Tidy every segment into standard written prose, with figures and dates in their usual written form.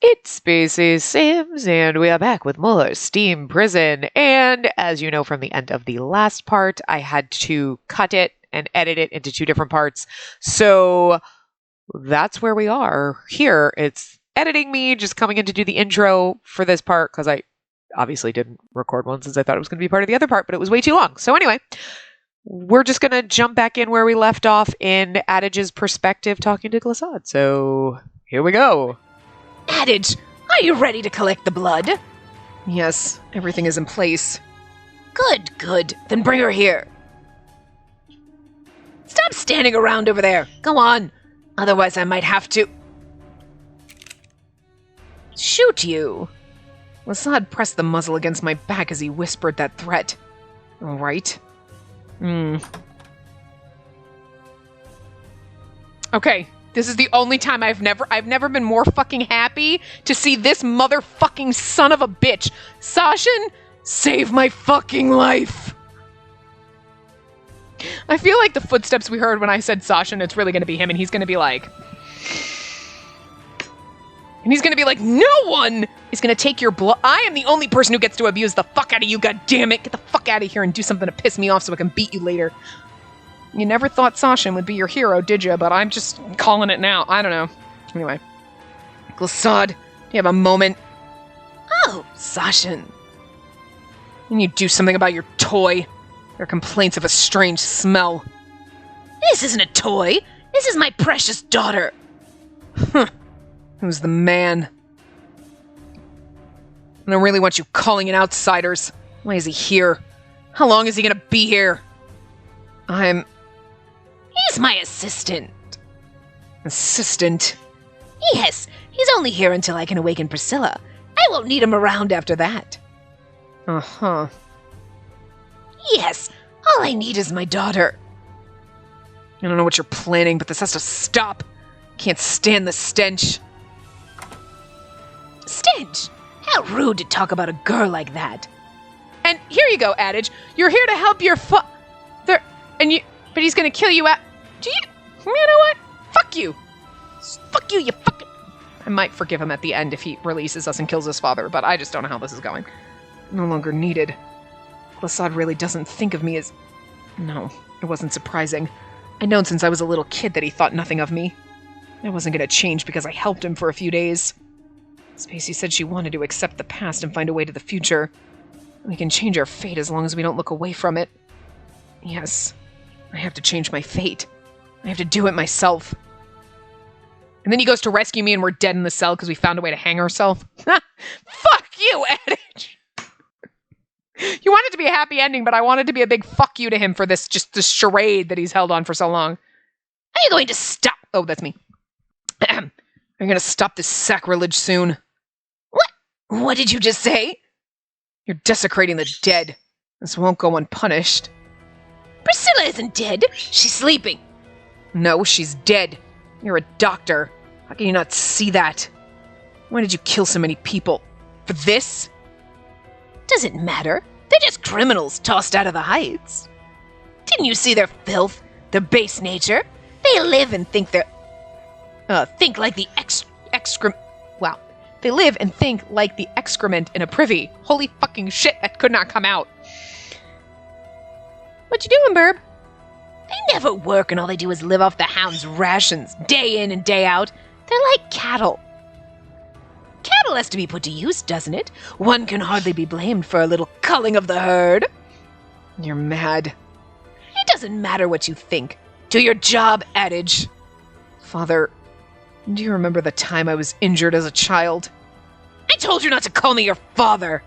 It's Spacey Sims, and we are back with more Steam Prison. And as you know from the end of the last part, I had to cut it and edit it into two different parts. So that's where we are here. It's editing me, just coming in to do the intro for this part, because I obviously didn't record one since I thought it was going to be part of the other part, but it was way too long. So anyway, we're just going to jump back in where we left off in Adage's perspective talking to Glissade. So here we go. Adage, are you ready to collect the blood? Yes, everything is in place. Good. Then bring her here. Stop standing around over there. Go on. Otherwise I might have to shoot you. Glissade pressed the muzzle against my back as he whispered that threat. All right. Okay. This is the only time I've never been more fucking happy to see this motherfucking son of a bitch. Sashin, save my fucking life. I feel like the footsteps we heard when I said Sashin, it's really going to be him, and he's going to be like... no one is going to take your blood. I am the only person who gets to abuse the fuck out of you, goddammit. Get the fuck out of here and do something to piss me off so I can beat you later. You never thought Sashin would be your hero, did you? But I'm just calling it now. I don't know. Anyway. Glissade, do you have a moment? Oh, Sashin. Can you do something about your toy? There are complaints of a strange smell. This isn't a toy. This is my precious daughter. Who's the man? I don't really want you calling in outsiders. Why is he here? How long is he gonna be here? He's my assistant. Assistant? Yes, he's only here until I can awaken Priscilla. I won't need him around after that. Uh-huh. Yes, all I need is my daughter. I don't know what you're planning, but this has to stop. Can't stand the stench. Stench? How rude to talk about a girl like that. And here you go, Adage. You're here to help your but he's gonna kill you out. You know what? Fuck you. Fuck you, you fucking... I might forgive him at the end if he releases us and kills his father, but I just don't know how this is going. No longer needed. Glissade really doesn't think of me as... No, it wasn't surprising. I'd known since I was a little kid that he thought nothing of me. That wasn't gonna change because I helped him for a few days. Spacey said she wanted to accept the past and find a way to the future. We can change our fate as long as we don't look away from it. Yes, I have to change my fate. I have to do it myself. And then he goes to rescue me and we're dead in the cell because we found a way to hang ourselves. Fuck you, Adage! You want it to be a happy ending, but I want it to be a big fuck you to him for this charade that he's held on for so long. Are you going to stop? Oh, that's me. Are you going to stop this sacrilege soon? What? What did you just say? You're desecrating the dead. This won't go unpunished. Priscilla isn't dead. She's sleeping. No, she's dead. You're a doctor. How can you not see that? Why did you kill so many people? For this? Doesn't matter. They're just criminals tossed out of the heights. Didn't you see their filth? Their base nature? They live and think think like the excrement. Wow. They live and think like the excrement in a privy. Holy fucking shit, that could not come out. What you doing, Burb? They never work and all they do is live off the hound's rations, day in and day out. They're like cattle. Cattle has to be put to use, doesn't it? One can hardly be blamed for a little culling of the herd. You're mad. It doesn't matter what you think. Do your job, Adage. Father, do you remember the time I was injured as a child? I told you not to call me your father.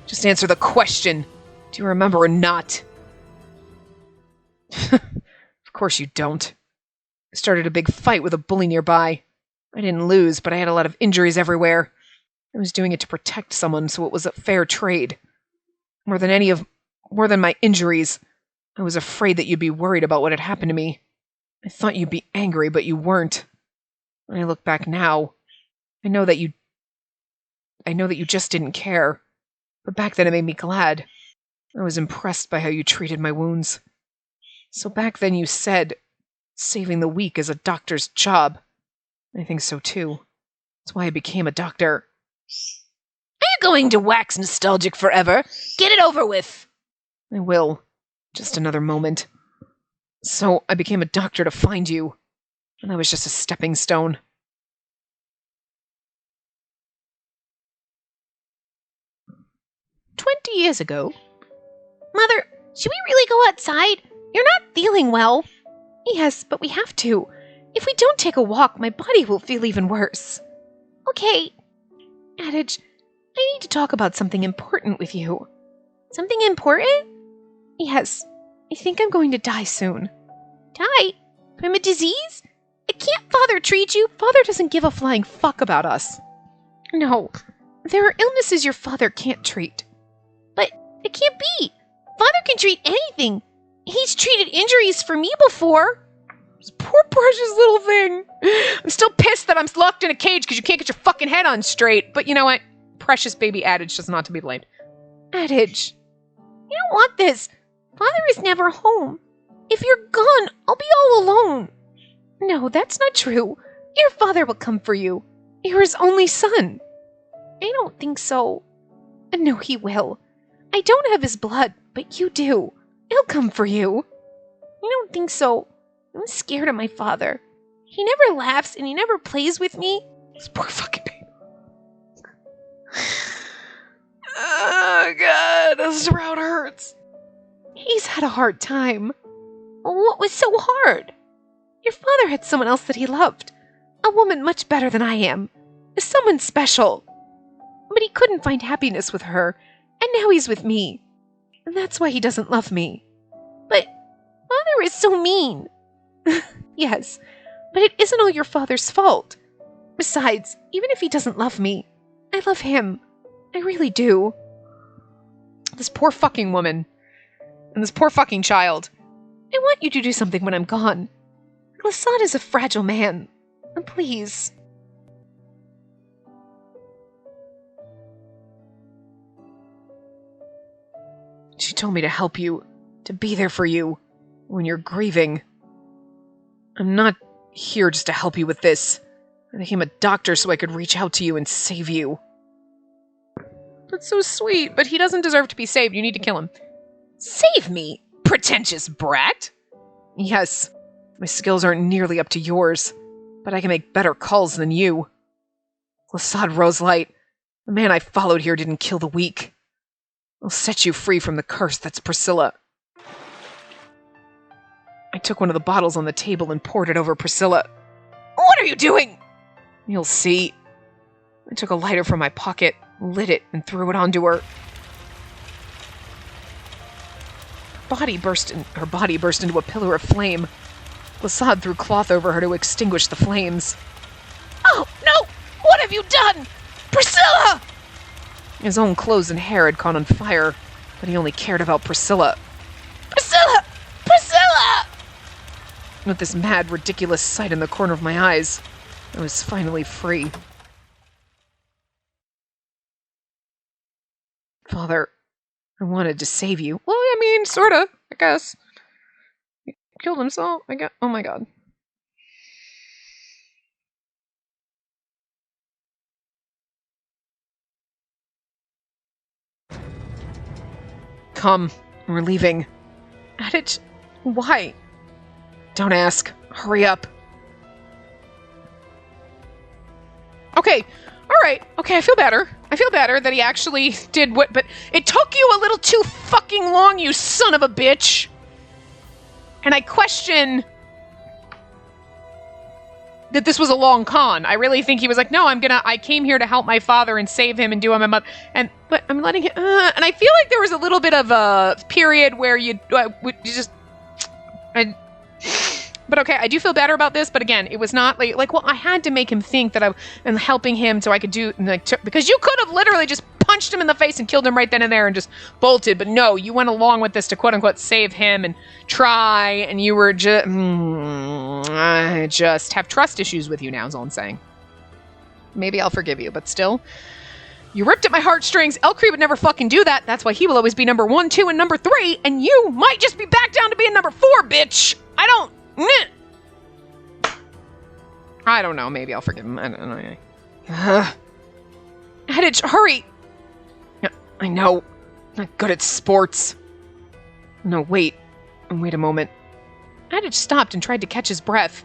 Just answer the question. Do you remember or not? Of course you don't. I started a big fight with a bully nearby. I didn't lose, but I had a lot of injuries everywhere. I was doing it to protect someone, so it was a fair trade. More than my injuries, I was afraid that you'd be worried about what had happened to me. I thought you'd be angry, but you weren't. When I look back now, I know that you just didn't care. But back then it made me glad. I was impressed by how you treated my wounds. So back then you said, saving the weak is a doctor's job. I think so too. That's why I became a doctor. Are you going to wax nostalgic forever? Get it over with. I will. Just another moment. So I became a doctor to find you. And I was just a stepping stone. "20 years ago. Mother, should we really go outside? You're not feeling well. Yes, but we have to. If we don't take a walk, my body will feel even worse. Okay. Adage, I need to talk about something important with you. Something important? Yes. I think I'm going to die soon. Die? From a disease? Can't Father treat you? Father doesn't give a flying fuck about us. No. There are illnesses your father can't treat. But it can't be. Father can treat anything. He's treated injuries for me before. This poor precious little thing. I'm still pissed that I'm locked in a cage because you can't get your fucking head on straight. But you know what? Precious baby Adage does not to be blamed. Adage, you don't want this. Father is never home. If you're gone, I'll be all alone. No, that's not true. Your father will come for you. You're his only son. I don't think so. No, he will. I don't have his blood, but you do. He'll come for you. I don't think so. I'm scared of my father. He never laughs and he never plays with me. This poor fucking baby. Oh, God, this throat hurts. He's had a hard time. What was so hard? Your father had someone else that he loved. A woman much better than I am. Someone special. But he couldn't find happiness with her, and now he's with me. And that's why he doesn't love me. But Father is so mean. Yes, but it isn't all your father's fault. Besides, even if he doesn't love me, I love him. I really do. This poor fucking woman. And this poor fucking child. I want you to do something when I'm gone. Glissade is a fragile man. Please. She told me to help you, to be there for you, when you're grieving. I'm not here just to help you with this. I became a doctor so I could reach out to you and save you. That's so sweet, but he doesn't deserve to be saved. You need to kill him. Save me, pretentious brat! Yes, my skills aren't nearly up to yours, but I can make better calls than you. Glissade Roselight, the man I followed here didn't kill the weak. I'll set you free from the curse that's Priscilla. I took one of the bottles on the table and poured it over Priscilla. What are you doing? You'll see. I took a lighter from my pocket, lit it, and threw it onto her. Her body burst into a pillar of flame. Glissade threw cloth over her to extinguish the flames. Oh, no! What have you done? Priscilla! His own clothes and hair had caught on fire, but he only cared about Priscilla. Priscilla! Priscilla! With this mad, ridiculous sight in the corner of my eyes, I was finally free. Father, I wanted to save you. Well, I mean, sorta, I guess. He killed himself, I guess. Oh my god. Come, we're leaving. Adage, why? Don't ask. Hurry up. Okay, alright. Okay, I feel better. I feel better that he actually did what, but it took you a little too fucking long, you son of a bitch! And I question that this was a long con. I really think he was like, no, I came here to help my father and save him and do him my mother, but I'm letting him, and I feel like there was a little bit of a period where you just, but okay, I do feel better about this, but again, it was not like, well, I had to make him think that I'm helping him so I could do, because you could have literally just punched him in the face and killed him right then and there and just bolted, but no, you went along with this to quote-unquote save him and try, and you were just, I just have trust issues with you now is all I'm saying. Maybe I'll forgive you, but still, you ripped at my heartstrings. Elkree would never fucking do that. That's why he will always be number 1, 2, and number 3, and you might just be back down to being number 4, bitch! I don't know. Maybe I'll forgive him. I don't know. Adage, hurry! I know. Not good at sports. No, wait. Wait a moment. Adage stopped and tried to catch his breath.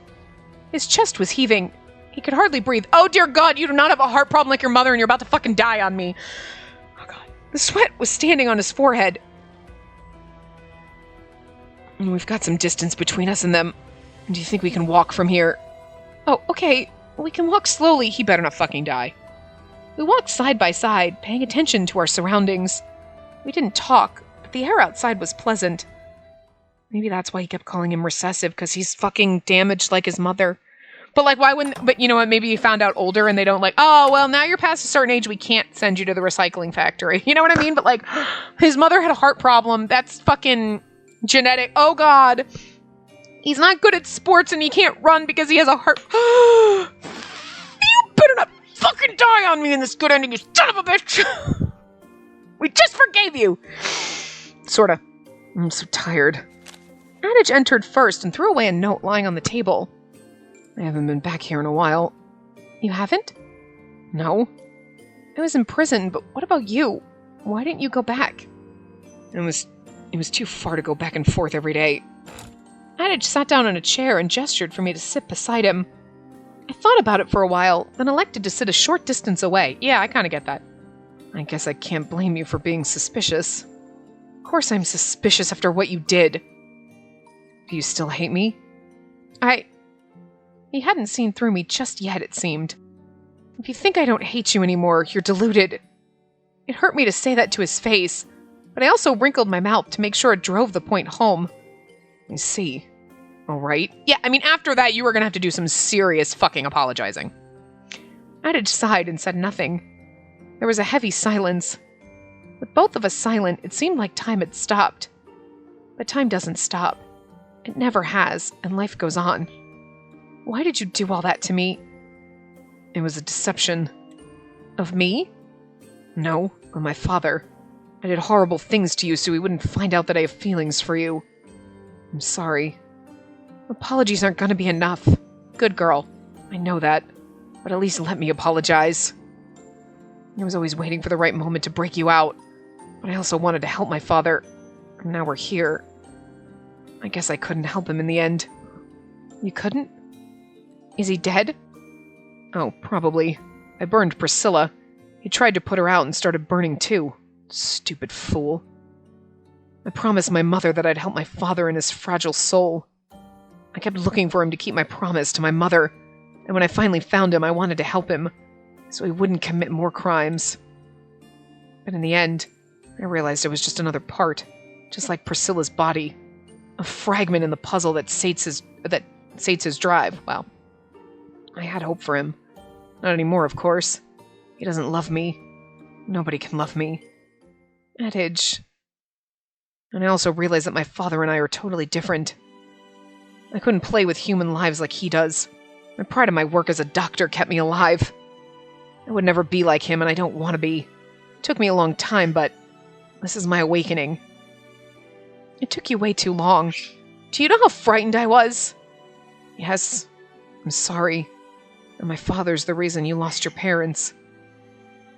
His chest was heaving. He could hardly breathe. Oh, dear God, you do not have a heart problem like your mother and you're about to fucking die on me. Oh, God. The sweat was standing on his forehead. And we've got some distance between us and them. Do you think we can walk from here? Oh, okay. We can walk slowly. He better not fucking die. We walked side by side, paying attention to our surroundings. We didn't talk, but the air outside was pleasant. Maybe that's why he kept calling him recessive, because he's fucking damaged like his mother. But, like, why wouldn't... But, you know what, maybe he found out older and they don't, like, oh, well, now you're past a certain age, we can't send you to the recycling factory. You know what I mean? But, like, his mother had a heart problem. That's fucking genetic. Oh, God. He's not good at sports and he can't run because he has a heart... You better not fucking die on me in this good ending, you son of a bitch! We just forgave you! Sorta. I'm so tired. Adage entered first and threw away a note lying on the table. I haven't been back here in a while. You haven't? No. I was in prison, but what about you? Why didn't you go back? It was too far to go back and forth every day. Adage sat down in a chair and gestured for me to sit beside him. I thought about it for a while, then elected to sit a short distance away. Yeah, I kind of get that. I guess I can't blame you for being suspicious. Of course I'm suspicious after what you did. Do you still hate me? He hadn't seen through me just yet, it seemed. If you think I don't hate you anymore, you're deluded. It hurt me to say that to his face, but I also wrinkled my mouth to make sure it drove the point home. I see. All right. Yeah, I mean, after that, you were going to have to do some serious fucking apologizing. Adage sighed and said nothing. There was a heavy silence. With both of us silent, it seemed like time had stopped. But time doesn't stop. It never has, and life goes on. Why did you do all that to me? It was a deception. Of me? No, of my father. I did horrible things to you so he wouldn't find out that I have feelings for you. I'm sorry. Apologies aren't gonna be enough. Good girl. I know that. But at least let me apologize. I was always waiting for the right moment to break you out. But I also wanted to help my father. And now we're here. I guess I couldn't help him in the end. You couldn't? Is he dead? Oh, probably. I burned Priscilla. He tried to put her out and started burning too. Stupid fool. I promised my mother that I'd help my father in his fragile soul. I kept looking for him to keep my promise to my mother, and when I finally found him, I wanted to help him, so he wouldn't commit more crimes. But in the end, I realized it was just another part, just like Priscilla's body. A fragment in the puzzle that sates his drive. Well, I had hope for him. Not anymore, of course. He doesn't love me. Nobody can love me. Adage. And I also realized that my father and I are totally different. I couldn't play with human lives like he does. The pride of my work as a doctor kept me alive. I would never be like him, and I don't want to be. It took me a long time, but this is my awakening. It took you way too long. Do you know how frightened I was? Yes, I'm sorry. And my father's the reason you lost your parents.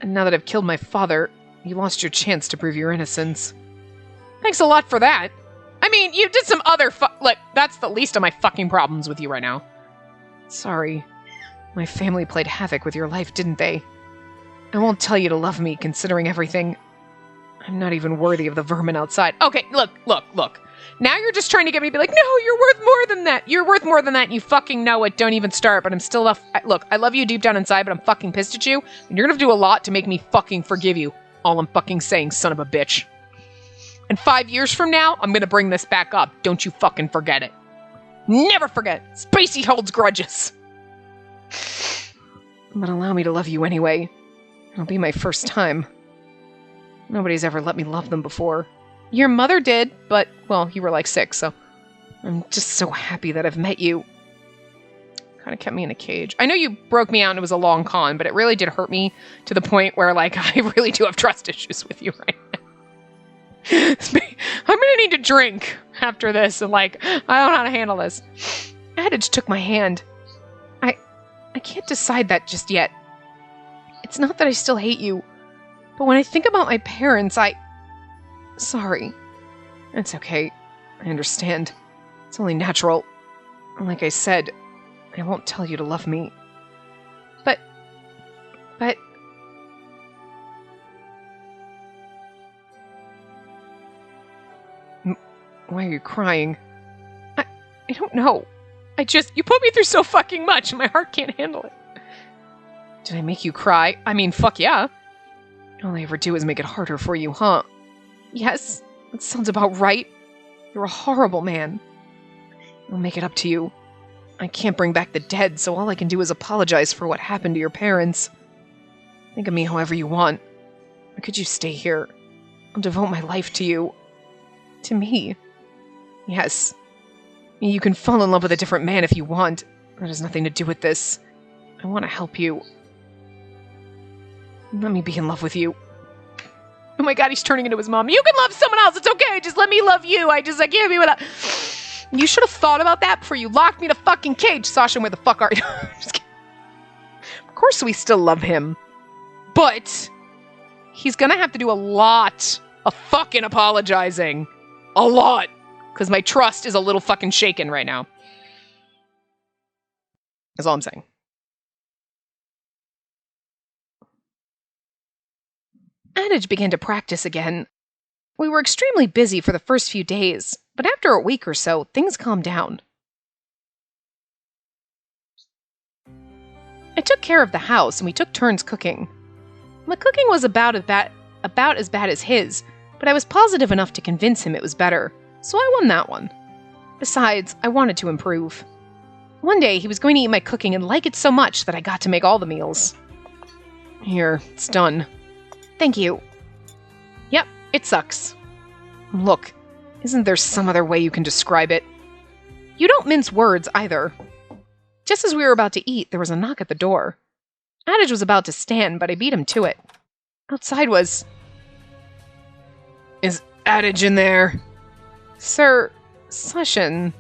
And now that I've killed my father, you lost your chance to prove your innocence. Thanks a lot for that. I mean, you did some other that's the least of my fucking problems with you right now. Sorry. My family played havoc with your life, didn't they? I won't tell you to love me, considering everything. I'm not even worthy of the vermin outside. Okay, look. Now you're just trying to get me to be like, no, you're worth more than that. You're worth more than that, and you fucking know it. Don't even start, but I'm still look, I love you deep down inside, but I'm fucking pissed at you, and you're gonna have to do a lot to make me fucking forgive you. All I'm fucking saying, son of a bitch. And 5 years from now, I'm gonna bring this back up. Don't you fucking forget it. Never forget. Spacey holds grudges. But allow me to love you anyway. It'll be my first time. Nobody's ever let me love them before. Your mother did, but, well, you were like 6, so... I'm just so happy that I've met you. Kind of kept me in a cage. I know you broke me out and it was a long con, but it really did hurt me to the point where, like, I really do have trust issues with you right now. I'm gonna need to drink after this, and, like, I don't know how to handle this. Adage took my hand. I can't decide that just yet. It's not that I still hate you, but when I think about my parents, Sorry. It's okay. I understand. It's only natural. And like I said, I won't tell you to love me. But... Why are you crying? I don't know. You put me through so fucking much, and my heart can't handle it. Did I make you cry? I mean, fuck yeah. All I ever do is make it harder for you, huh? Yes, that sounds about right. You're a horrible man. I'll make it up to you. I can't bring back the dead, so all I can do is apologize for what happened to your parents. Think of me however you want. Or could you stay here? I'll devote my life to you. To me. Yes. You can fall in love with a different man if you want. That has nothing to do with this. I want to help you. Let me be in love with you. Oh my god, he's turning into his mom. You can love someone else, it's okay, just let me love you. I can't be without... You should have thought about that before you locked me in a fucking cage. Sasha, where the fuck are you? Just kidding. Of course we still love him. But he's gonna have to do a lot of fucking apologizing. A lot. Because my trust is a little fucking shaken right now. That's all I'm saying. Adage began to practice again. We were extremely busy for the first few days, but after a week or so, things calmed down. I took care of the house, and we took turns cooking. My cooking was about as bad as his, but I was positive enough to convince him it was better, so I won that one. Besides, I wanted to improve. One day, he was going to eat my cooking and like it so much that I got to make all the meals. Here, it's done. Thank you. Yep, it sucks. Look, isn't there some other way you can describe it? You don't mince words, either. Just as we were about to eat, there was a knock at the door. Adage was about to stand, but I beat him to it. Outside was... Is Adage in there? Sir, Sashin.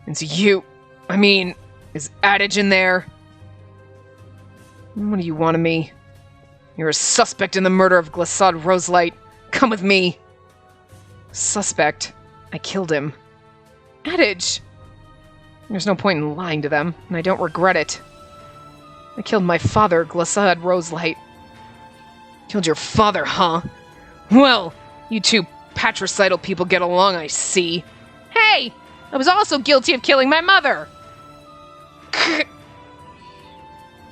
It's you. I mean, is Adage in there? What do you want of me? You're a suspect in the murder of Glissade Roselight. Come with me. Suspect? I killed him. Adage! There's no point in lying to them, and I don't regret it. I killed my father, Glissade Roselight. Killed your father, huh? Well, you two patricidal people get along, I see. Hey! I was also guilty of killing my mother!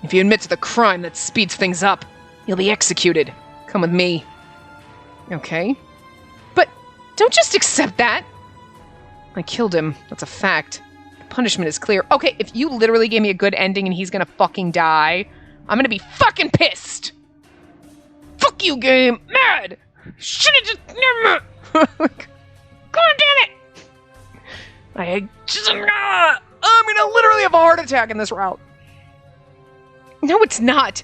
If you admit to the crime, that speeds things up. You'll be executed. Come with me. Okay. But don't just accept that! I killed him. That's a fact. The punishment is clear. Okay, if you literally gave me a good ending and he's gonna fucking die, I'm gonna be fucking pissed! Fuck you, game! Mad! Should've just never... God damn it! I'm gonna literally have a heart attack in this route. No, it's not.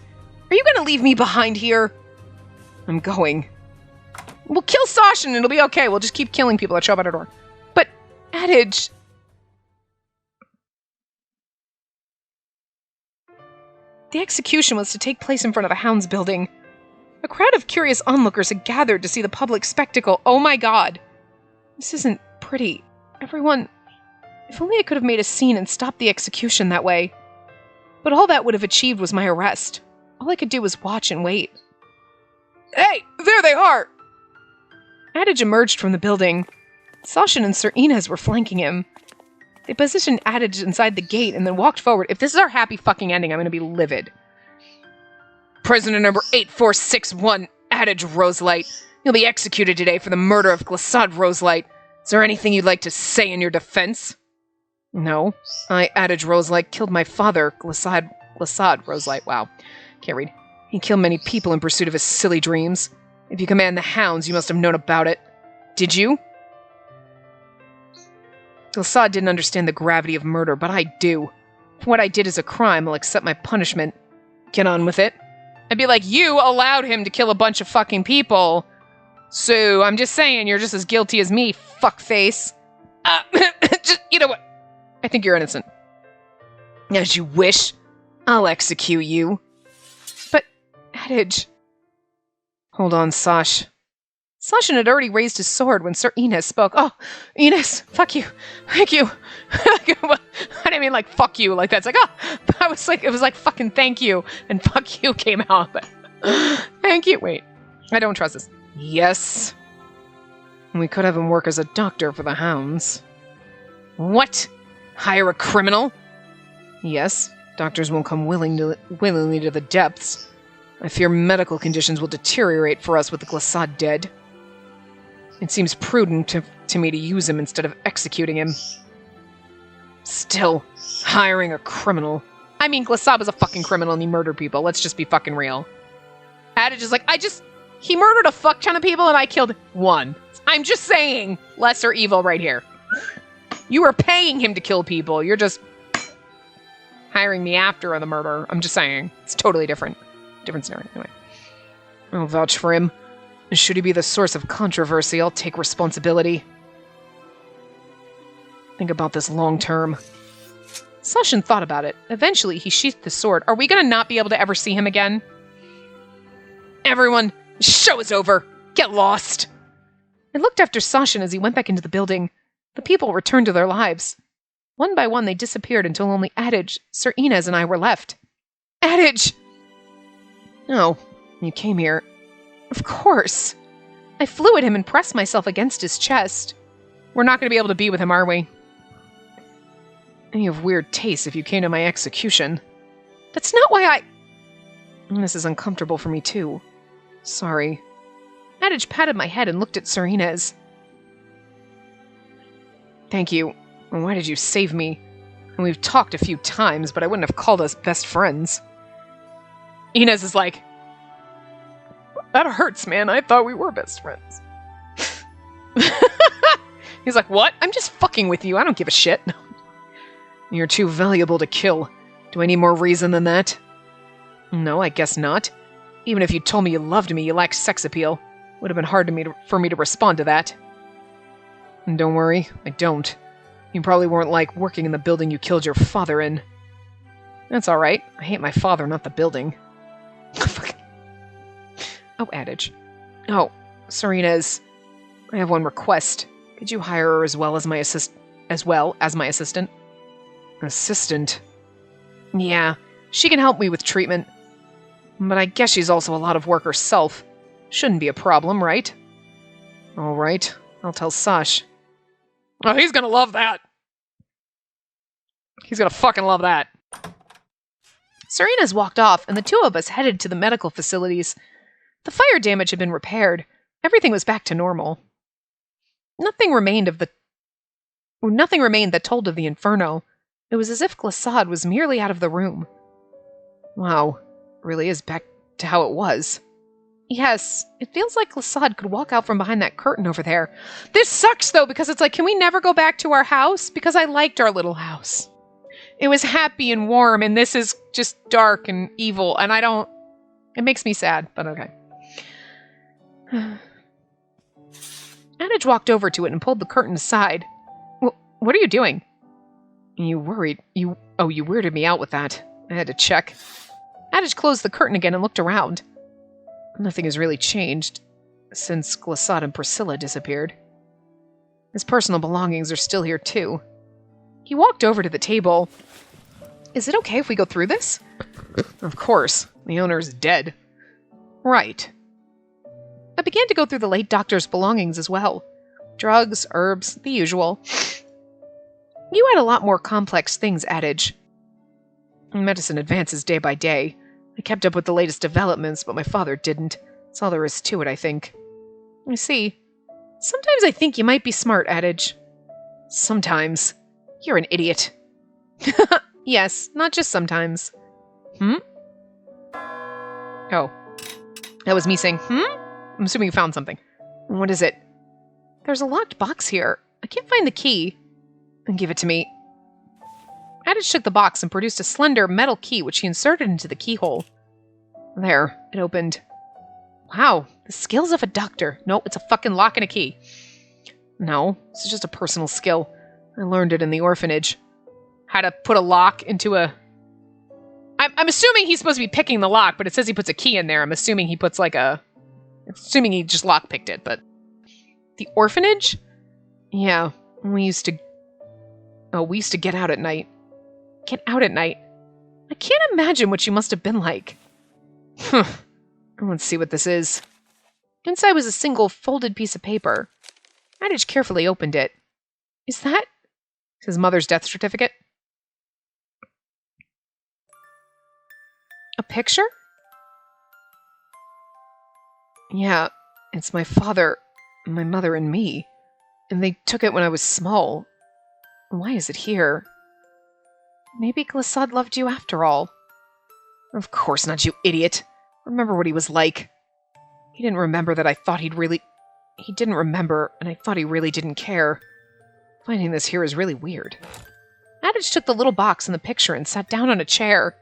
Are you gonna leave me behind here? I'm going. We'll kill Sasha and it'll be okay. We'll just keep killing people that show up at our door. But, Adage... The execution was to take place in front of the Hounds building. A crowd of curious onlookers had gathered to see the public spectacle. Oh my god. This isn't pretty. Everyone... If only I could have made a scene and stopped the execution that way. But all that would have achieved was my arrest. All I could do was watch and wait. Hey! There they are! Adage emerged from the building. Sashin and Sir Inez were flanking him. They positioned Adage inside the gate and then walked forward. If this is our happy fucking ending, I'm gonna be livid. Prisoner number 8461, Adage Roselight. You'll be executed today for the murder of Glissade Roselight. Is there anything you'd like to say in your defense? No. I, Adage Roselight, killed my father, Glissade Roselight. Wow. Can't read. He killed many people in pursuit of his silly dreams. If you command the Hounds, you must have known about it. Did you? Glissade didn't understand the gravity of murder, but I do. If what I did is a crime, I'll accept my punishment. Get on with it. I'd be like, you allowed him to kill a bunch of fucking people. So, I'm just saying, you're just as guilty as me, fuckface. You know what? I think you're innocent. As you wish. I'll execute you. Adage. Hold on, Sash. Sashin had already raised his sword when Sir Enos spoke. Oh, Enos, fuck you. Thank you. I didn't mean like fuck you like that. It's like, oh, it was like fucking thank you and fuck you came out. But thank you. Wait, I don't trust this. Yes. We could have him work as a doctor for the hounds. What? Hire a criminal? Yes. Doctors won't come willingly to the depths. I fear medical conditions will deteriorate for us with the Glissade dead. It seems prudent to me to use him instead of executing him. Still, hiring a criminal. I mean, Glissade was a fucking criminal and he murdered people. Let's just be fucking real. Adage is like, he murdered a fuck ton of people and I killed one. I'm just saying, lesser evil right here. You are paying him to kill people. You're just hiring me after the murder. I'm just saying. It's totally different. Different scenario. Anyway. I'll vouch for him. Should he be the source of controversy, I'll take responsibility. Think about this long term. Sashin thought about it. Eventually, he sheathed the sword. Are we gonna not be able to ever see him again? Everyone, the show is over. Get lost. I looked after Sashin as he went back into the building. The people returned to their lives. One by one, they disappeared until only Adage, Sir Enos, and I were left. Adage! Oh, you came here. Of course. I flew at him and pressed myself against his chest. We're not going to be able to be with him, are we? And you have weird tastes if you came to my execution. That's not why This is uncomfortable for me, too. Sorry. Adage patted my head and looked at Sir Enos. Thank you. And why did you save me? And we've talked a few times, but I wouldn't have called us best friends. Enos is like, that hurts, man. I thought we were best friends. He's like, what? I'm just fucking with you. I don't give a shit. You're too valuable to kill. Do I need more reason than that? No, I guess not. Even if you told me you loved me, you lacked sex appeal. Would have been hard for me to respond to that. And don't worry, I don't. You probably weren't like working in the building you killed your father in. That's alright. I hate my father, not the building. Oh, Adage. Oh, Sir Enos, I have one request. Could you hire her as well as my assistant? Assistant? Yeah, she can help me with treatment. But I guess she's also a lot of work herself. Shouldn't be a problem, right? Alright, I'll tell Sash. Oh, he's gonna love that. He's gonna fucking love that. Sir Enos walked off, and the two of us headed to the medical facilities. The fire damage had been repaired. Everything was back to normal. Nothing remained that told of the inferno. It was as if Glissade was merely out of the room. Wow, it really is back to how it was. Yes, it feels like Glissade could walk out from behind that curtain over there. This sucks, though, because it's like, can we never go back to our house? Because I liked our little house. It was happy and warm, and this is just dark and evil, and it makes me sad, but okay. Adage walked over to it and pulled the curtain aside. What are you doing? You worried. You weirded me out with that. I had to check. Adage closed the curtain again and looked around. Nothing has really changed since Glissade and Priscilla disappeared. His personal belongings are still here, too. He walked over to the table. Is it okay if we go through this? Of course. The owner is dead. Right. I began to go through the late doctor's belongings as well. Drugs, herbs, the usual. You had a lot more complex things, Adage. Medicine advances day by day. I kept up with the latest developments, but my father didn't. That's all there is to it, I think. You see, sometimes I think you might be smart, Adage. Sometimes. You're an idiot. Yes, not just sometimes. Oh. That was me saying, I'm assuming you found something. What is it? There's a locked box here. I can't find the key. Then give it to me. Adage took the box and produced a slender metal key which he inserted into the keyhole. There, it opened. Wow, the skills of a doctor. Nope, it's a fucking lock and a key. No, this is just a personal skill. I learned it in the orphanage. How to put a lock into a... I'm assuming he's supposed to be picking the lock, but it says he puts a key in there. I'm assuming he puts assuming he just lockpicked it, but... The orphanage? Yeah, we used to get out at night. Get out at night? I can't imagine what you must have been like. Let's see what this is. Inside was a single folded piece of paper. Adage carefully opened it. Is that his mother's death certificate? A picture? Yeah, it's my father, my mother, and me. And they took it when I was small. Why is it here? Maybe Glissad loved you after all. Of course not, you idiot. Remember what he was like. He didn't remember that I thought He didn't remember, and I thought he really didn't care. Finding this here is really weird. Adage took the little box and the picture and sat down on a chair.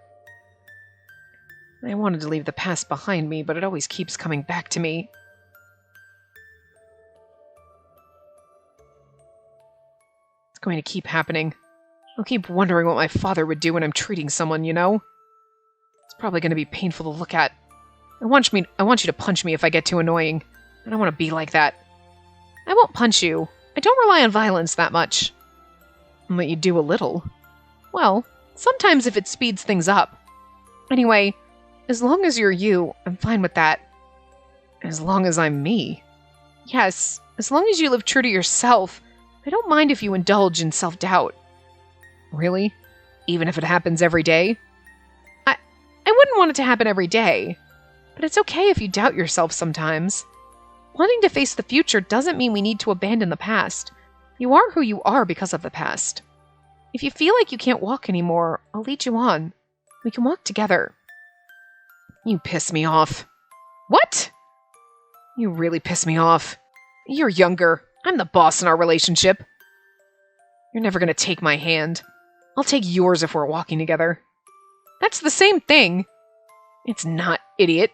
I wanted to leave the past behind me, but it always keeps coming back to me. It's going to keep happening. I'll keep wondering what my father would do when I'm treating someone, you know? It's probably going to be painful to look at. I want you to punch me if I get too annoying. I don't want to be like that. I won't punch you. I don't rely on violence that much. But you do a little. Well, sometimes if it speeds things up. Anyway, as long as you're you, I'm fine with that. As long as I'm me. Yes, as long as you live true to yourself, I don't mind if you indulge in self-doubt. Really? Even if it happens every day? I wouldn't want it to happen every day. But it's okay if you doubt yourself sometimes. Wanting to face the future doesn't mean we need to abandon the past. You are who you are because of the past. If you feel like you can't walk anymore, I'll lead you on. We can walk together. You piss me off. What? You really piss me off. You're younger. I'm the boss in our relationship. You're never going to take my hand. I'll take yours if we're walking together. That's the same thing. It's not, idiot.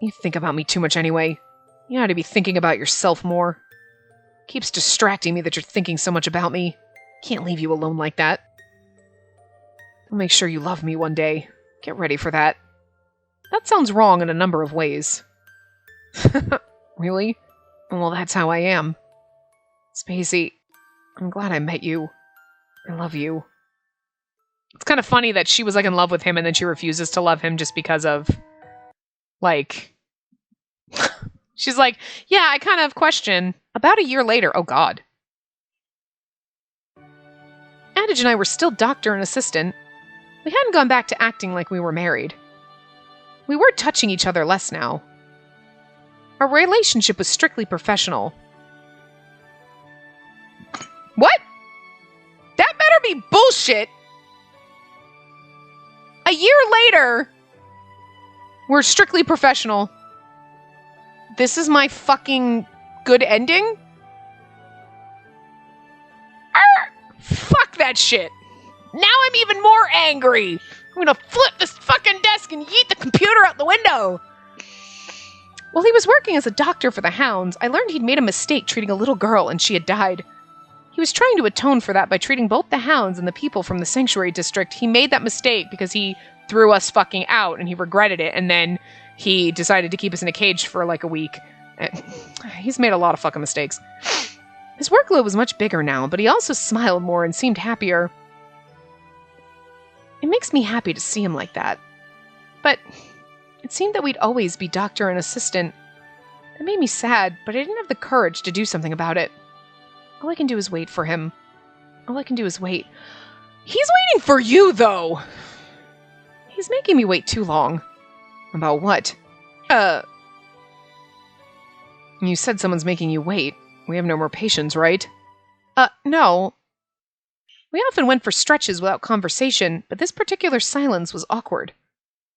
You think about me too much anyway. You ought to be thinking about yourself more. Keeps distracting me that you're thinking so much about me. Can't leave you alone like that. I'll make sure you love me one day. Get ready for that. That sounds wrong in a number of ways. Really? Well, that's how I am. Spacey, I'm glad I met you. I love you. It's kind of funny that she was in love with him and then she refuses to love him just because of, she's like, yeah, I kind of question. About a year later, oh god. Adage and I were still doctor and assistant. We hadn't gone back to acting like we were married. We were touching each other less now. Our relationship was strictly professional. What? That better be bullshit! A year later, we're strictly professional. This is my fucking good ending? Fuck that shit. Now I'm even more angry. I'm gonna flip this fucking desk and yeet the computer out the window. While he was working as a doctor for the hounds, I learned he'd made a mistake treating a little girl and she had died. He was trying to atone for that by treating both the hounds and the people from the sanctuary district. He made that mistake because he threw us fucking out and he regretted it, and then he decided to keep us in a cage for a week. He's made a lot of fucking mistakes. His workload was much bigger now, but he also smiled more and seemed happier. It makes me happy to see him like that. But it seemed that we'd always be doctor and assistant. That made me sad, but I didn't have the courage to do something about it. All I can do is wait for him. All I can do is wait. He's waiting for you, though! He's making me wait too long. About what? You said someone's making you wait. We have no more patience, right? No. We often went for stretches without conversation, but this particular silence was awkward.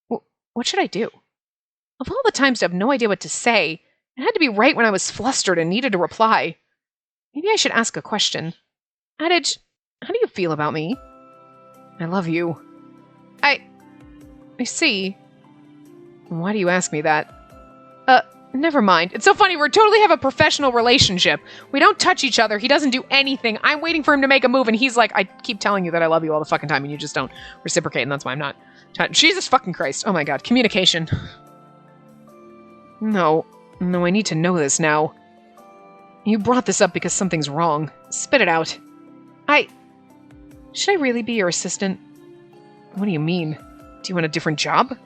What should I do? Of all the times to have no idea what to say, it had to be right when I was flustered and needed a reply. Maybe I should ask a question. Adage, how do you feel about me? I love you. I see. Why do you ask me that? Never mind. It's so funny. We totally have a professional relationship. We don't touch each other. He doesn't do anything. I'm waiting for him to make a move, and he's like, I keep telling you that I love you all the fucking time, and you just don't reciprocate, and that's why I'm not. Jesus fucking Christ. Oh my god. Communication. No, I need to know this now. You brought this up because something's wrong. Spit it out. Should I really be your assistant? What do you mean? Do you want a different job?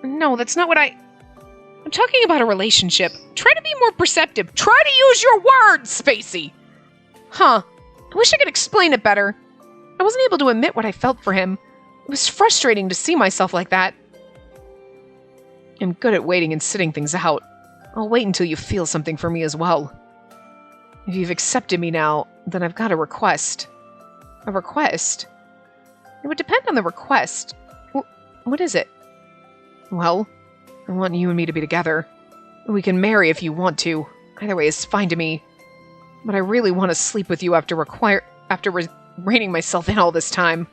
No, that's not what I'm talking about a relationship. Try to be more perceptive. Try to use your words, Spacey! Huh. I wish I could explain it better. I wasn't able to admit what I felt for him. It was frustrating to see myself like that. I'm good at waiting and sitting things out. I'll wait until you feel something for me as well. If you've accepted me now, then I've got a request. A request? It would depend on the request. What is it? Well, I want you and me to be together. We can marry if you want to. Either way is fine to me. But I really want to sleep with you after reining myself in all this time.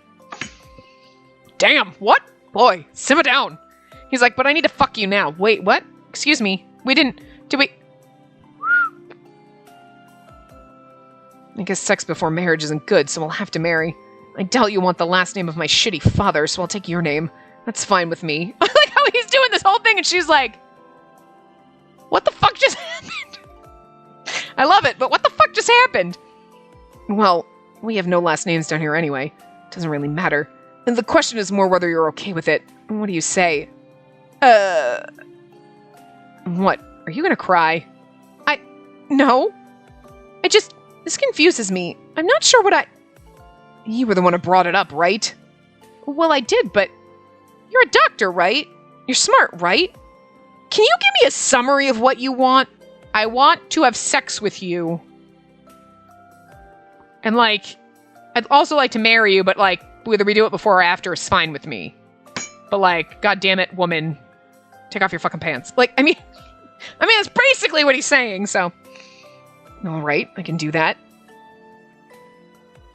Damn, what? Boy, simmer down. He's like, but I need to fuck you now. Wait, what? Excuse me. Did we? I guess sex before marriage isn't good, so I'll have to marry. I doubt you want the last name of my shitty father, so I'll take your name. That's fine with me. I like how he's doing this whole thing and she's like, what the fuck just happened? I love it, but what the fuck just happened? Well, we have no last names down here anyway. It doesn't really matter. And the question is more whether you're okay with it. What do you say? What? Are you gonna cry? No. This confuses me. I'm not sure what You were the one who brought it up, right? Well, I did, but you're a doctor, right? You're smart, right? Can you give me a summary of what you want? I want to have sex with you. And, I'd also like to marry you, but, whether we do it before or after is fine with me. But, God damn it, woman. Take off your fucking pants. I mean, that's basically what he's saying, so. Alright, I can do that.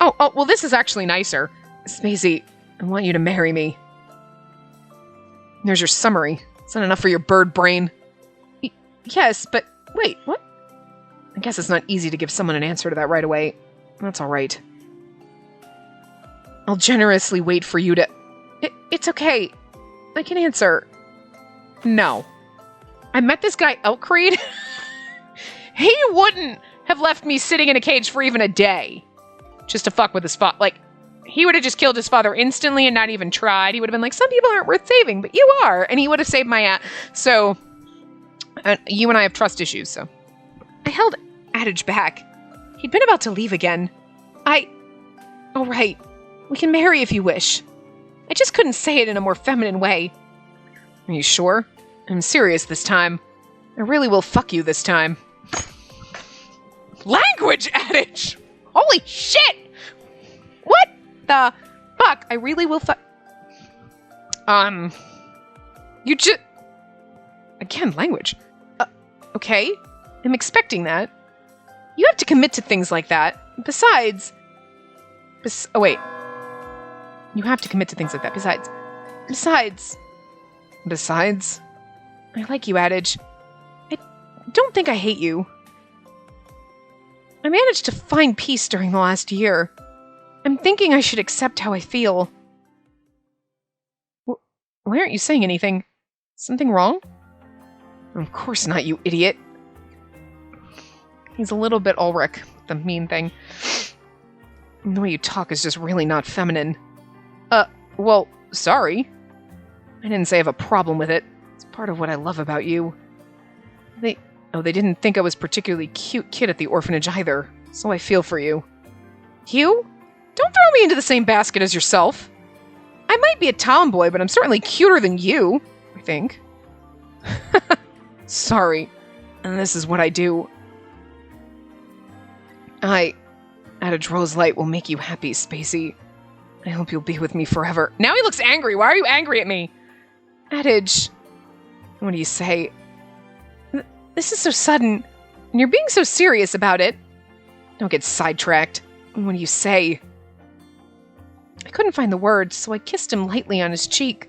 Oh, well, this is actually nicer. Spacey, I want you to marry me. There's your summary. Is that enough for your bird brain? Yes, but wait, what? I guess it's not easy to give someone an answer to that right away. That's alright. I'll generously wait for you to... It's okay. I can answer. No. I met this guy, Elkreed. He wouldn't have left me sitting in a cage for even a day. Just to fuck with his father. He would have just killed his father instantly and not even tried. He would have been like, some people aren't worth saving, but you are. And he would have saved my ass. So, you and I have trust issues, so. I held Adage back. He'd been about to leave again. Oh, right. We can marry if you wish. I just couldn't say it in a more feminine way. Are you sure? I'm serious this time. I really will fuck you this time. Language, Adage! Holy shit! What the fuck? I really will fuck... You just... Again, language. Okay. I'm expecting that. You have to commit to things like that. Besides... oh, wait. You have to commit to things like that. Besides... I like you, Adage. I don't think I hate you. I managed to find peace during the last year. I'm thinking I should accept how I feel. Why aren't you saying anything? Something wrong? Of course not, you idiot. He's a little bit Ulrich, the mean thing. The way you talk is just really not feminine. Well, sorry. I didn't say I have a problem with it. It's part of what I love about you. They didn't think I was particularly cute kid at the orphanage either, so I feel for you. You? Don't throw me into the same basket as yourself. I might be a tomboy, but I'm certainly cuter than you, I think. Sorry, and this is what I do. Adage Rose Light will make you happy, Spacey. I hope you'll be with me forever. Now he looks angry. Why are you angry at me? Adage, what do you say? This is so sudden, and you're being so serious about it. Don't get sidetracked. What do you say? I couldn't find the words, so I kissed him lightly on his cheek.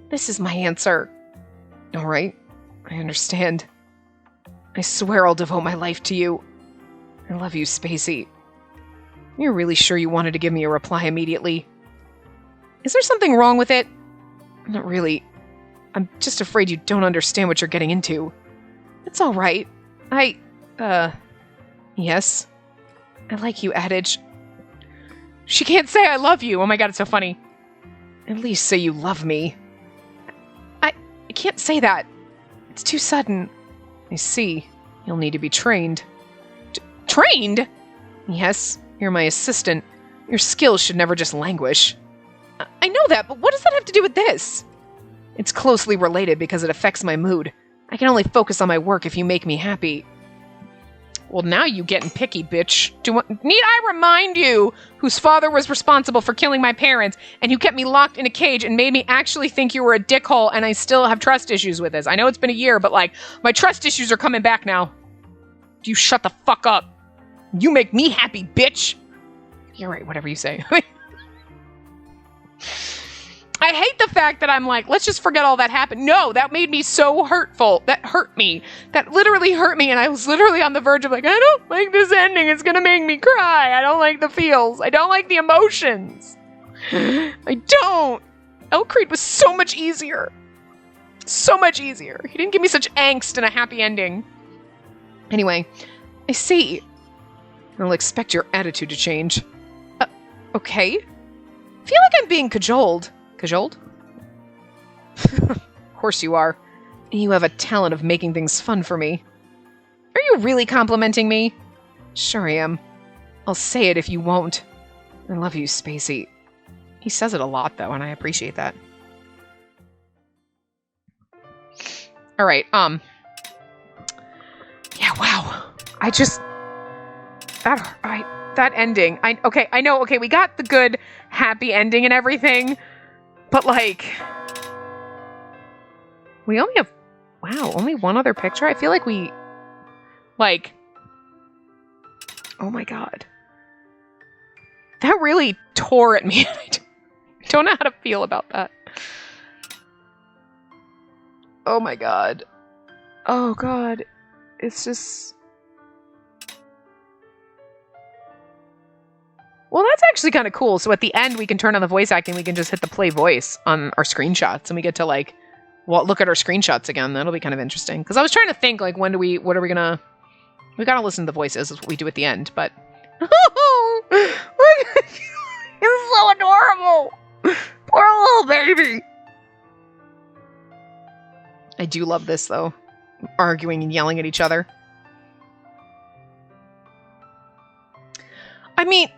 This is my answer. All right, I understand. I swear I'll devote my life to you. I love you, Spacey. You're really sure you wanted to give me a reply immediately? Is there something wrong with it? Not really. I'm just afraid you don't understand what you're getting into. It's all right. Yes. I like you, Adage. She can't say I love you. Oh my god, it's so funny. At least say you love me. I can't say that. It's too sudden. I see. You'll need to be trained. Trained? Yes, you're my assistant. Your skills should never just languish. I know that, but what does that have to do with this? It's closely related because it affects my mood. I can only focus on my work if you make me happy. Well, now you getting picky, bitch. Need I remind you whose father was responsible for killing my parents and who kept me locked in a cage and made me actually think you were a dickhole, and I still have trust issues with this. I know it's been a year, but like, my trust issues are coming back now. You shut the fuck up. You make me happy, bitch. You're right, whatever you say. I hate the fact that I'm like, let's just forget all that happened. No, that made me so hurtful. That hurt me. That literally hurt me, and I was literally on the verge of like, I don't like this ending. It's gonna make me cry. I don't like the feels. I don't like the emotions. I don't. Elcreed was so much easier. So much easier. He didn't give me such angst and a happy ending. Anyway, I see. I'll expect your attitude to change. Okay. I feel like I'm being cajoled. Cajoled? Of course you are. You have a talent of making things fun for me. Are you really complimenting me? Sure I am. I'll say it if you won't. I love you, Spacey. He says it a lot, though, and I appreciate that. Alright, yeah, wow. That ending. I know, we got the good, happy ending and everything, but, like, we only have, only one other picture? I feel like we, like, oh my god. That really tore at me. I don't know how to feel about that. Oh my god. Oh god. It's just... Well, that's actually kind of cool. So at the end, we can turn on the voice acting. We can just hit the play voice on our screenshots. And we get to, like, look at our screenshots again. That'll be kind of interesting. Because I was trying to think, like, what are we going to... We got to listen to the voices. That's what we do at the end. But... Oh! It's so adorable! Poor little baby! I do love this, though. Arguing and yelling at each other. I mean...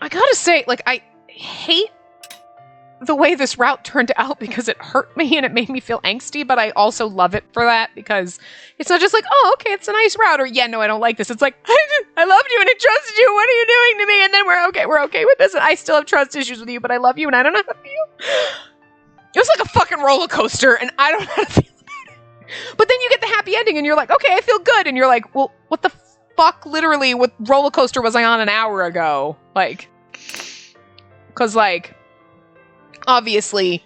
I gotta say, like, I hate the way this route turned out because it hurt me and it made me feel angsty, but I also love it for that because it's not just like, oh, okay, it's a nice route, or yeah, no, I don't like this. It's like, I loved you and I trusted you. What are you doing to me? And then we're okay with this, and I still have trust issues with you, but I love you and I don't know how to feel. It was like a fucking roller coaster, and I don't know how to feel about it. But then you get the happy ending and you're like, okay, I feel good, and you're like, well, what the fuck, literally, what roller coaster was I on an hour ago? Like, because, like, obviously,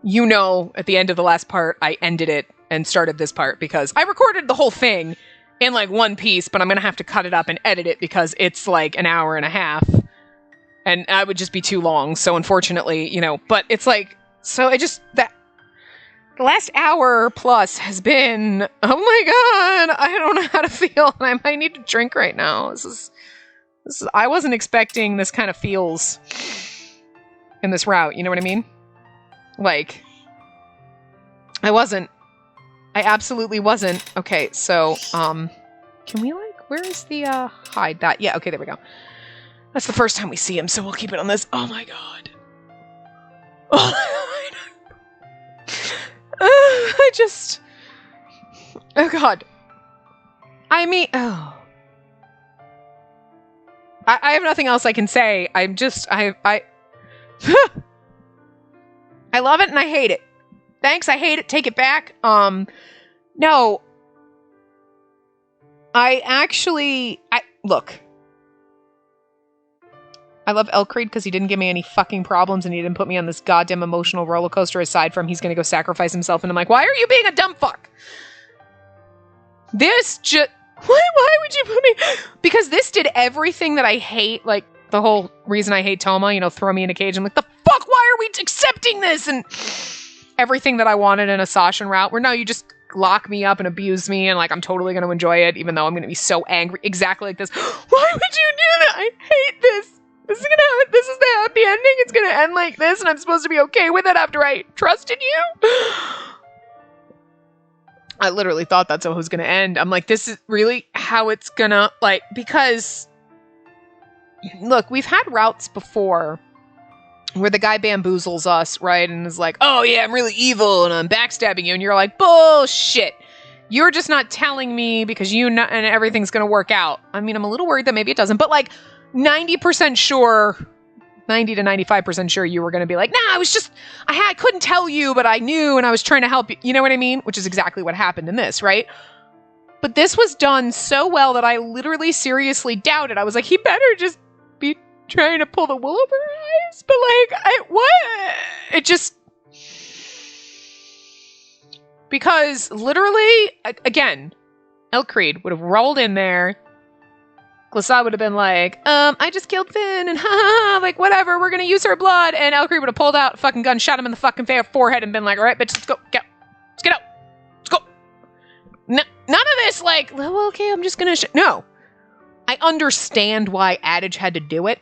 you know, at the end of the last part, I ended it and started this part because I recorded the whole thing in, like, one piece, but I'm going to have to cut it up and edit it because it's, like, an hour and a half, and I would just be too long, so unfortunately, you know, but it's, like, so it just, that, the last hour plus has been, oh my god, I don't know how to feel, and I might need to drink right now. This is, I wasn't expecting this kind of feels in this route, you know what I mean? Like, I wasn't. I absolutely wasn't. Okay, so, can we, like, where is the, hide that? Yeah, okay, there we go. That's the first time we see him, so we'll keep it on this. Oh my god. Oh my god. I just... Oh god. I mean, oh. I have nothing else I can say. I'm just, I love it and I hate it. Thanks, I hate it. Take it back. No. Look. I love Elcreed because he didn't give me any fucking problems and he didn't put me on this goddamn emotional roller coaster aside from he's gonna go sacrifice himself, and I'm like, why are you being a dumb fuck? Why would you put me? Because this did everything that I hate, like the whole reason I hate Toma, you know, throw me in a cage. I'm like, the fuck, why are we accepting this? And everything that I wanted in a Sasha route, where no, you just lock me up and abuse me, and like I'm totally going to enjoy it, even though I'm going to be so angry. Exactly like this. Why would you do that? I hate this. This is the happy ending. It's going to end like this, and I'm supposed to be okay with it after I trusted you? I literally thought that's how it was going to end. I'm like, this is really how it's going to, like, because, look, we've had routes before where the guy bamboozles us, right? And is like, oh yeah, I'm really evil and I'm backstabbing you. And you're like, bullshit. You're just not telling me because you know, and everything's going to work out. I mean, I'm a little worried that maybe it doesn't, but like 90% sure, 90 to 95% sure you were going to be like, nah, I couldn't tell you, but I knew and I was trying to help you. You know what I mean? Which is exactly what happened in this, right? But this was done so well that I literally seriously doubted. I was like, he better just be trying to pull the wool over her eyes, but like, what? It just, because literally, again, El Creed would have rolled in there. Glissade would have been like, I just killed Finn, and like, whatever, we're gonna use her blood, and El Creed would have pulled out a fucking gun, shot him in the fucking forehead, and been like, all right, bitch, let's go, let's get out, let's go. None of this, like, well, okay, I'm just gonna, no. I understand why Adage had to do it.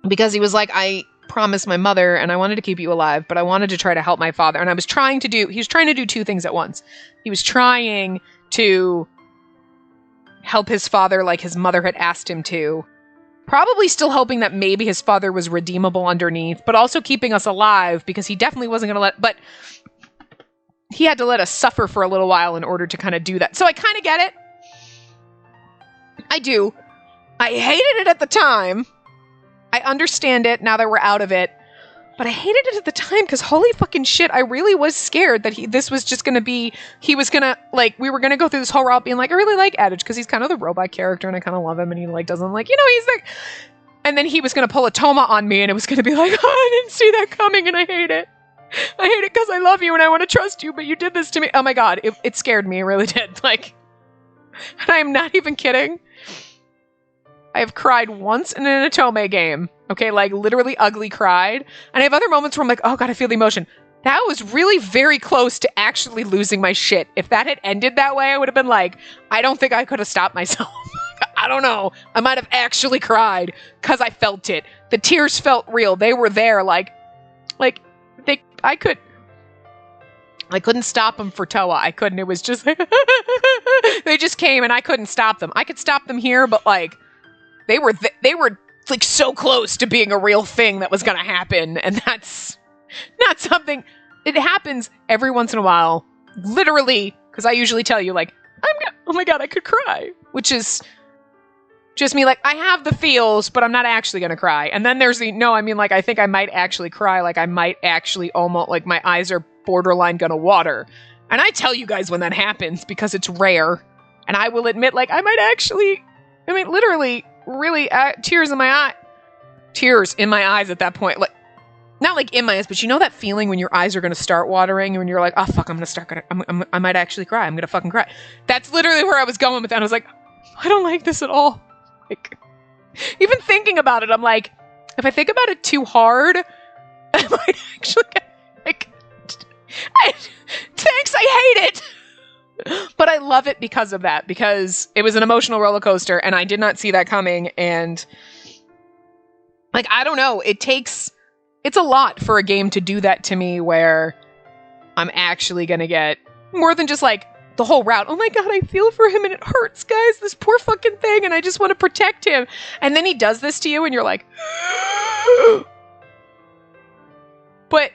Because he was like, I promised my mother and I wanted to keep you alive, but I wanted to try to help my father. And he was trying to do two things at once. He was trying to help his father like his mother had asked him to. Probably still hoping that maybe his father was redeemable underneath, but also keeping us alive because he definitely wasn't going to but he had to let us suffer for a little while in order to kind of do that. So I kind of get it. I do. I hated it at the time. I understand it now that we're out of it, but I hated it at the time because holy fucking shit, I really was scared that this was just going to be, he was going to, like, we were going to go through this whole route being like, I really like Adage because he's kind of the robot character and I kind of love him and he like doesn't like, you know, he's like, and then he was going to pull a Toma on me and it was going to be like, oh, I didn't see that coming and I hate it. I hate it because I love you and I want to trust you, but you did this to me. Oh my God, it scared me, it really did. Like, and I am not even kidding. I have cried once in an Atome game. Okay, like literally ugly cried. And I have other moments where I'm like, oh God, I feel the emotion. That was really very close to actually losing my shit. If that had ended that way, I would have been like, I don't think I could have stopped myself. I don't know. I might have actually cried because I felt it. The tears felt real. They were there. I couldn't stop them for Toa. I couldn't. It was just like, they just came and I couldn't stop them. I could stop them here, but like, they were like so close to being a real thing that was going to happen. And that's not something, it happens every once in a while, literally, because I usually tell you like, oh my God, I could cry, which is just me like, I have the feels, but I'm not actually going to cry. And then there's I think I might actually cry. Like I might actually almost, like my eyes are borderline going to water. And I tell you guys when that happens because it's rare. And I will admit, like, I might actually, literally, really, tears in my eyes at that point. Like, not like in my eyes, but you know that feeling when your eyes are going to start watering and when you're like, oh fuck, I might actually cry. I'm going to fucking cry. That's literally where I was going with that. I was like, I don't like this at all. Like, even thinking about it, I'm like, if I think about it too hard, I might actually get, like, thanks, I hate it. But I love it because of that, because it was an emotional roller coaster and I did not see that coming. And like, I don't know, it's a lot for a game to do that to me where I'm actually going to get more than just like the whole route. Oh my God, I feel for him and it hurts, guys, this poor fucking thing. And I just want to protect him. And then he does this to you and you're like, but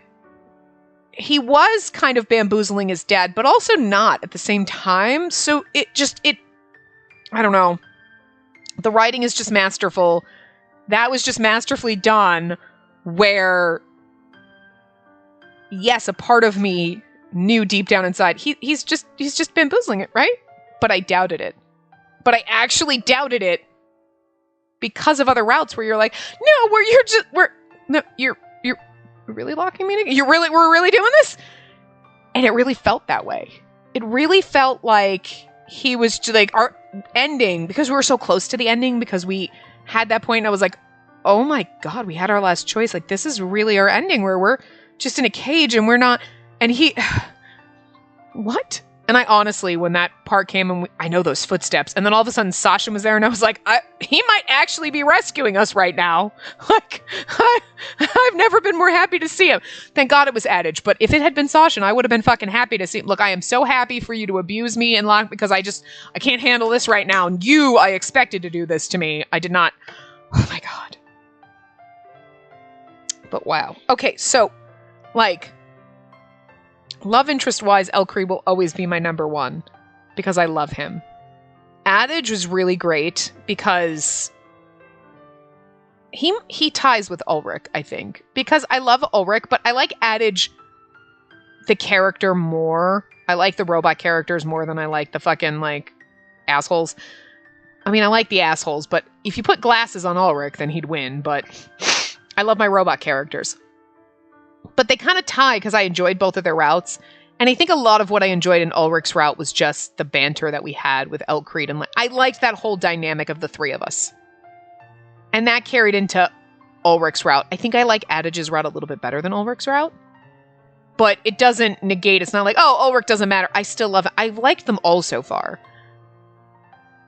he was kind of bamboozling his dad, but also not at the same time. So I don't know. The writing is just masterful. That was just masterfully done where, yes, a part of me knew deep down inside, he's just bamboozling it, right? But I doubted it. But I actually doubted it because of other routes where you're like, no, you're really locking me in? We're really doing this? And it really felt that way. It really felt like he was like our ending, because we were so close to the ending, because we had that point and I was like, oh my God, we had our last choice. Like, this is really our ending where we're just in a cage and we're not, and he, what? And I honestly, when that part came and I know those footsteps, and then all of a sudden Sasha was there and I was like, he might actually be rescuing us right now. Like, I've never been more happy to see him. Thank God it was Adage, but if it had been Sasha, I would have been fucking happy to see him. Look, I am so happy for you to abuse me and lock, because I can't handle this right now. And I expected to do this to me. I did not. Oh my God. But wow. Okay, so, like, love interest-wise, Elcree will always be my number one because I love him. Adage was really great because he ties with Ulrich, I think. Because I love Ulrich, but I like Adage, the character, more. I like the robot characters more than I like the fucking, like, assholes. I mean, I like the assholes, but if you put glasses on Ulrich, then he'd win, but I love my robot characters. But they kind of tie because I enjoyed both of their routes. And I think a lot of what I enjoyed in Ulrich's route was just the banter that we had with Elcree. And I liked that whole dynamic of the three of us. And that carried into Ulrich's route. I think I like Adage's route a little bit better than Ulrich's route. But it doesn't negate. It's not like, oh, Ulrich doesn't matter. I still love it. I've liked them all so far.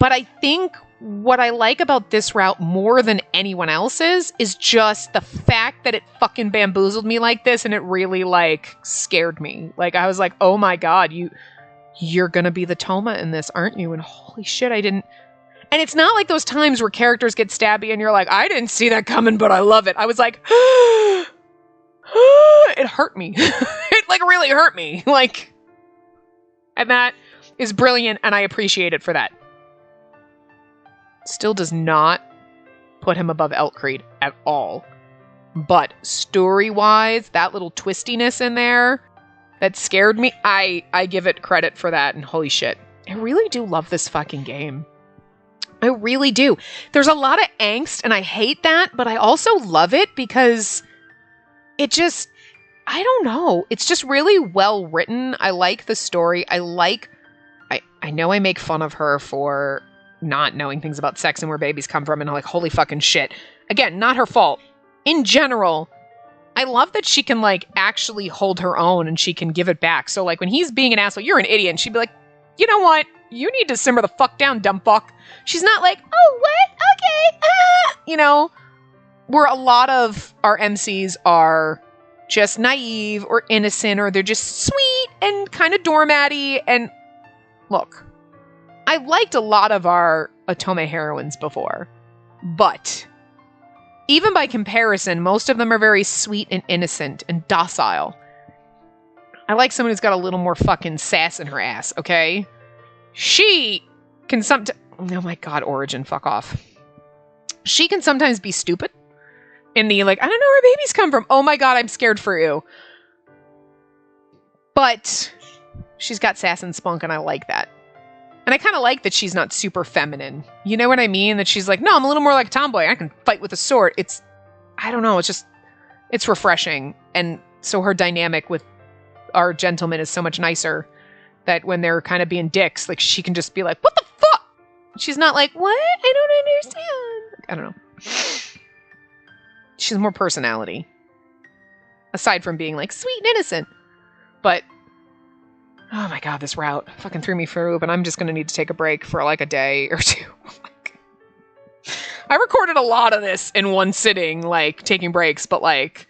But I think what I like about this route more than anyone else's is just the fact that it fucking bamboozled me like this, and it really, like, scared me. Like, I was like, oh my God, you're gonna be the Toma in this, aren't you? And holy shit, I didn't. And it's not like those times where characters get stabby and you're like, I didn't see that coming, but I love it. I was like, it hurt me. It, like, really hurt me. Like, and that is brilliant, and I appreciate it for that. Still does not put him above Elcree at all. But story-wise, that little twistiness in there that scared me, I give it credit for that, and holy shit. I really do love this fucking game. I really do. There's a lot of angst, and I hate that, but I also love it because it just, I don't know. It's just really well written. I like the story. I know I make fun of her for not knowing things about sex and where babies come from, and I'm like, holy fucking shit. Again, not her fault. In general, I love that she can, like, actually hold her own and she can give it back. So, like, when he's being an asshole, you're an idiot, and she'd be like, you know what? You need to simmer the fuck down, dumb fuck. She's not like, oh, what? Okay, you know, where a lot of our MCs are just naive or innocent, or they're just sweet and kind of doormatty. And look, I liked a lot of our Otome heroines before, but even by comparison, most of them are very sweet and innocent and docile. I like someone who's got a little more fucking sass in her ass, okay? She can oh my God, Origin, fuck off. She can sometimes be stupid in the, like, I don't know where babies come from. Oh my God, I'm scared for you. But she's got sass and spunk, and I like that. And I kind of like that she's not super feminine. You know what I mean? That she's like, no, I'm a little more like a tomboy. I can fight with a sword. I don't know. It's refreshing. And so her dynamic with our gentleman is so much nicer that when they're kind of being dicks, like, she can just be like, what the fuck? She's not like, what? I don't understand. I don't know. She's more personality. Aside from being, like, sweet and innocent. But oh my God, this route fucking threw me for a loop, and I'm just going to need to take a break for like a day or two. I recorded a lot of this in one sitting, like taking breaks, but like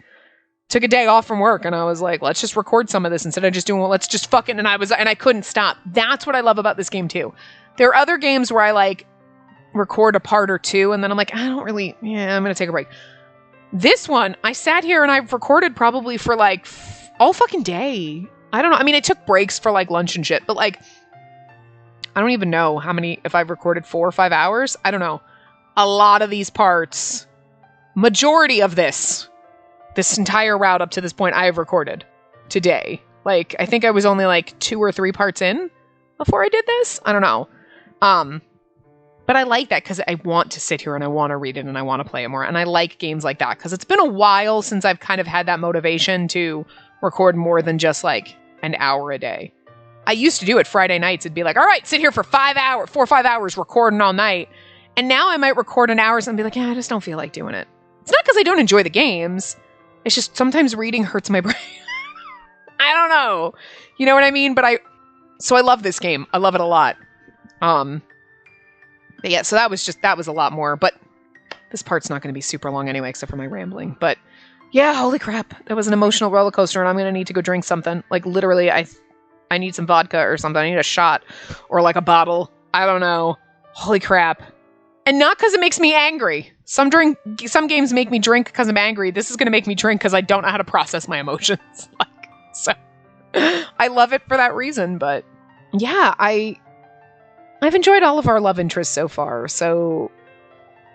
took a day off from work, and I was like, let's just record some of this instead of just doing, let's just fucking, and I couldn't stop. That's what I love about this game too. There are other games where I like record a part or two, and then I'm like, I'm going to take a break. This one, I sat here and I've recorded probably for like all fucking day. I don't know. I mean, I took breaks for like lunch and shit, but like, I don't even know how many, if I've recorded 4 or 5 hours. I don't know. A lot of these parts, majority of this entire route up to this point, I have recorded today. Like, I think I was only like 2 or 3 parts in before I did this. I don't know. But I like that because I want to sit here and I want to read it and I want to play it more. And I like games like that because it's been a while since I've kind of had that motivation to record more than just like an hour a day. I used to do it Friday nights. It'd be like, all right, sit here for 4 or 5 hours recording all night. And now I might record an hour and be like, yeah, I just don't feel like doing it. It's not because I don't enjoy the games. It's just sometimes reading hurts my brain. I don't know. You know what I mean? So I love this game. I love it a lot. But yeah, so that was a lot more. But this part's not going to be super long anyway, except for my rambling. But yeah, holy crap. That was an emotional roller coaster, and I'm going to need to go drink something. Like, literally, I need some vodka or something. I need a shot or like a bottle. I don't know. Holy crap. And not because it makes me angry. Some games make me drink because I'm angry. This is going to make me drink because I don't know how to process my emotions. So I love it for that reason. But yeah, I've enjoyed all of our love interests so far. So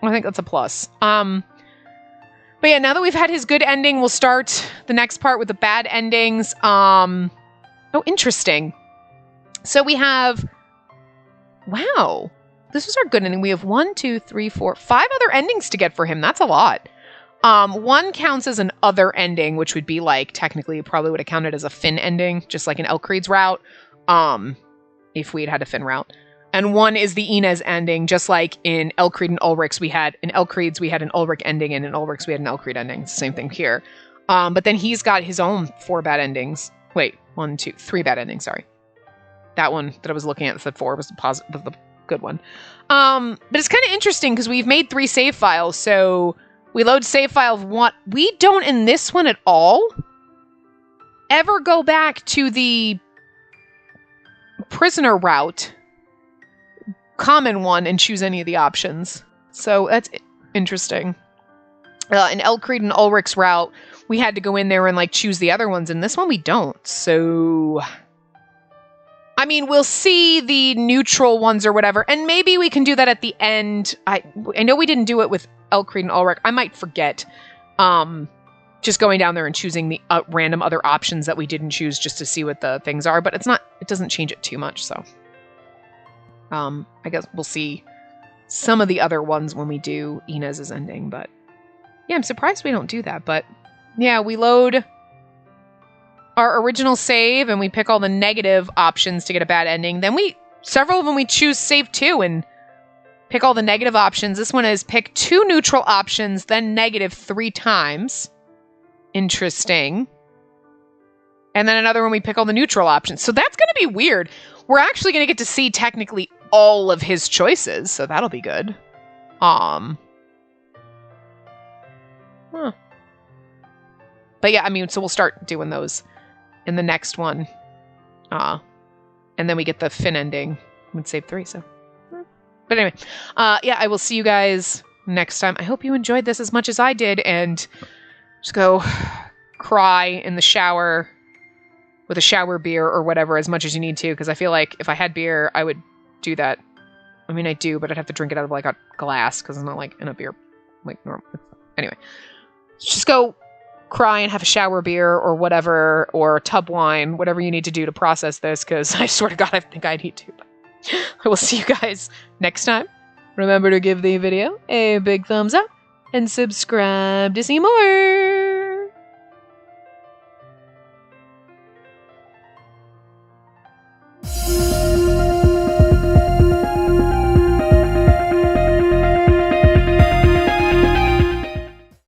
I think that's a plus. But yeah, now that we've had his good ending, we'll start the next part with the bad endings. Oh, interesting. So we have, wow, this was our good ending. We have 1, 2, 3, 4, 5 other endings to get for him. That's a lot. One counts as an other ending, which would be like, technically probably would have counted as a Finn ending, just like an Elcreed's route. If we had had a Finn route. And one is the Inez ending, just like in Elcreed and Ulrich's we had an Elcreed's, we had an Ulrich ending, and in Ulrich's we had an Elcreed ending. It's the same thing here. But then he's got his own 4 bad endings. Wait, 1, 2, 3 bad endings, sorry. That one that I was looking at that said 4 was the good one. But it's kind of interesting because we've made 3 save files, so we load save file of 1. We don't in this one at all ever go back to the prisoner route, common one, and choose any of the options. So that's interesting. In Elcreed and Ulrich's route, we had to go in there and like choose the other ones. In this one, we don't. So, I mean, we'll see the neutral ones or whatever, and maybe we can do that at the end. I know we didn't do it with Elcreed and Ulrich. I might forget. Just going down there and choosing the random other options that we didn't choose just to see what the things are, but it doesn't change it too much, so. I guess we'll see some of the other ones when we do Inez's ending, but yeah, I'm surprised we don't do that, but yeah, we load our original save and we pick all the negative options to get a bad ending. Then several of them we choose save 2 and pick all the negative options. This one is pick 2 neutral options, then negative 3 times. Interesting. And then another one we pick all the neutral options. So that's going to be weird. We're actually going to get to see technically all of his choices, so that'll be good. But yeah, I mean, so we'll start doing those in the next one. And then we get the Finn ending with save 3, so. But anyway, yeah, I will see you guys next time. I hope you enjoyed this as much as I did, and just go cry in the shower with a shower beer or whatever as much as you need to, because I feel like if I had beer, I would do that. I mean, I do, but I'd have to drink it out of like a glass because it's not like in a beer, like normal. Anyway, just go cry and have a shower beer or whatever, or tub wine, whatever you need to do to process this, because I swear to God, I think I need to. I will see you guys next time. Remember to give the video a big thumbs up and subscribe to see more.